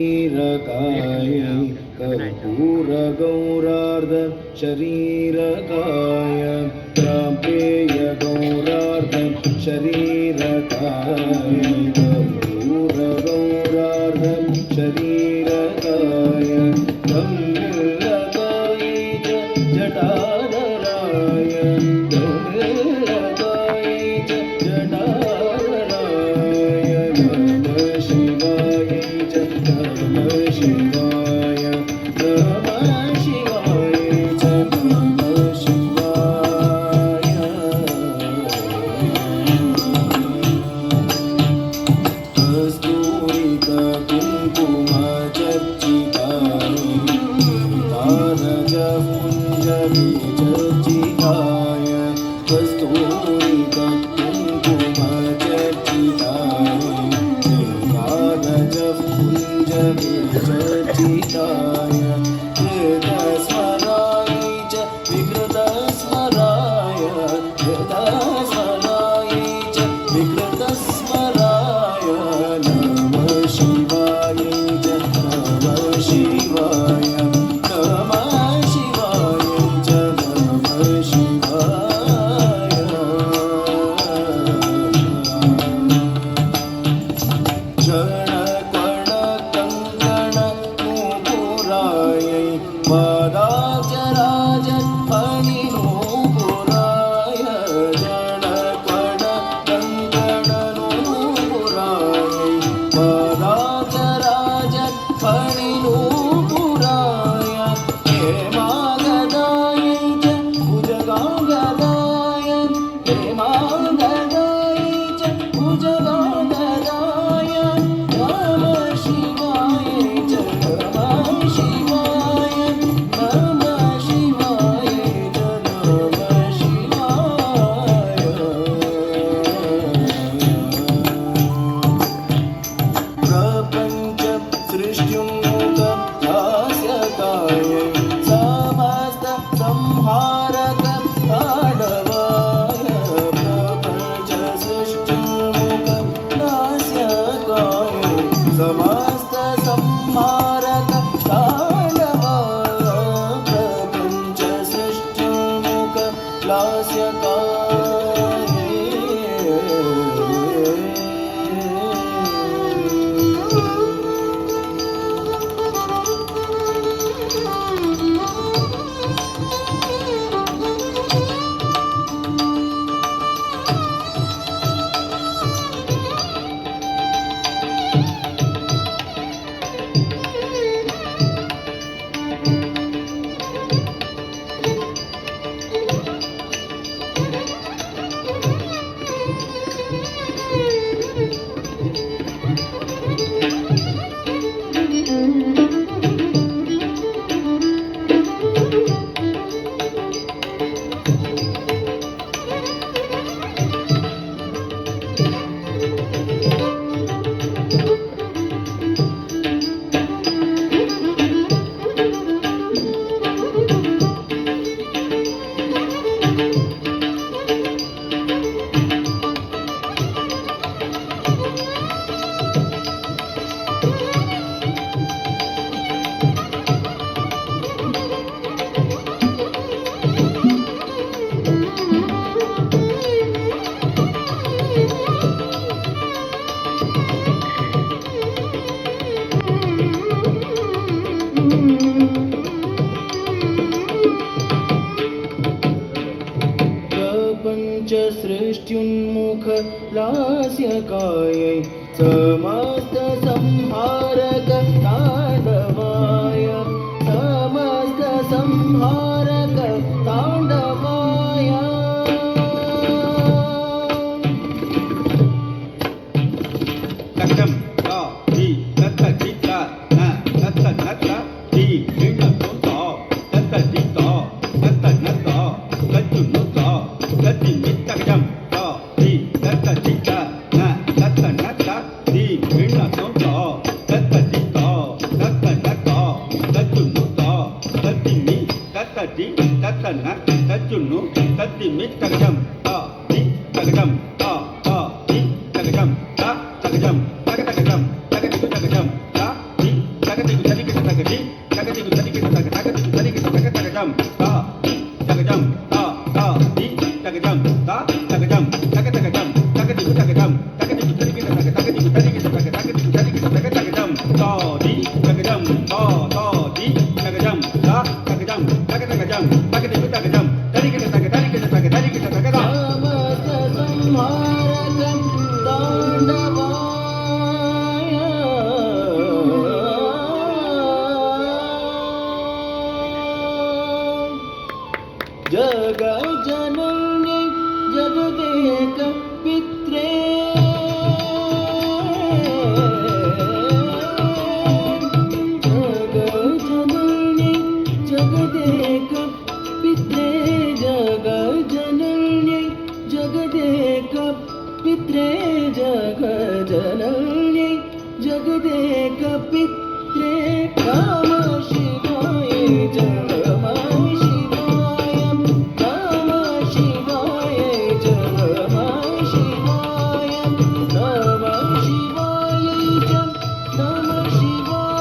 शरीरकाय कर्पूरगौरार्ध शरीरकाय त्राम्पेय गौरार्ध शरीरकाय कर्पूरगौरार्ध शरीरकाय गम्भीरकाय जटाधराय गम्भीरकाय जटाधराय नमः शिवाय नमः शिवाय नमः शिवाय नमः शिवाय कस्तूरिका कुङ्कुमचर्चिताय तारकपुञ्जविचर्चिताय कस्तूरिका कुङ्कुमचर्चिताय विचर्चिताय कृतस्मराय च विकृतस्मराय कृतस्मराय च विकृतस्मराय नमः शिवाय च नमः शिवाय नमः शिवाय च नमः शिवाय पदाचराजत्फणिनूपुराय जनकणकङ्कणनूपुराय पदाचराजत्फणिनूपुराय हेमागदाय च भुजगाङ्गदाय हेमागदाय च भुजगाङ्गदाय नमः शिवाय च नमः शिवाय नमः शिवाय च नमः शिवाय प्रपञ्च सृष्टिमुखहास्यकाय समस्त संहारक ताडवाय प्रपञ्च सृष्टिमुखहास्यकाय समस्त संहारक ताडवाय प्रपञ्च सृष्त्युन्मुखलास्यकाय समस्त संहारक ताण्डवाय समस्त संहारक ताण्डवाय தகதிக்கு தரிக்கிட்ட தகதி தகதிக்கு தரிக்கிட்ட தக தகதிக்கு தரிக்கிட்ட தக தகஜம் தா தகஜம் தா தா தி தகஜம் தா தகஜம் தக தகஜம் தகதிக்கு தகஜம் தகதிக்கு தரிக்கிட்ட தக தகதிக்கு தரிக்கிட்ட தக தகதிக்கு தரிக்கிட்ட தக தகஜம் தா தி தகஜம் தா தா தி தகஜம் தா தகஜம் தக தகஜம் தகதிக்கு தகஜம் தரிக்கிட்ட தக தரிக்கிட்ட தக தரிக்கிட்ட தக தா जग जननी जगदेक पित्रे जग जननी जगदेक पित्रे जग जननी जगदेक पित्रे जग जननी जगदेक पित्रे नम शिवाय जगम शिवाय नम शिवाय जगम शिवाय नम शिवाय नम शिवाय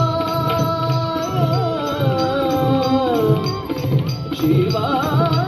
शिवाय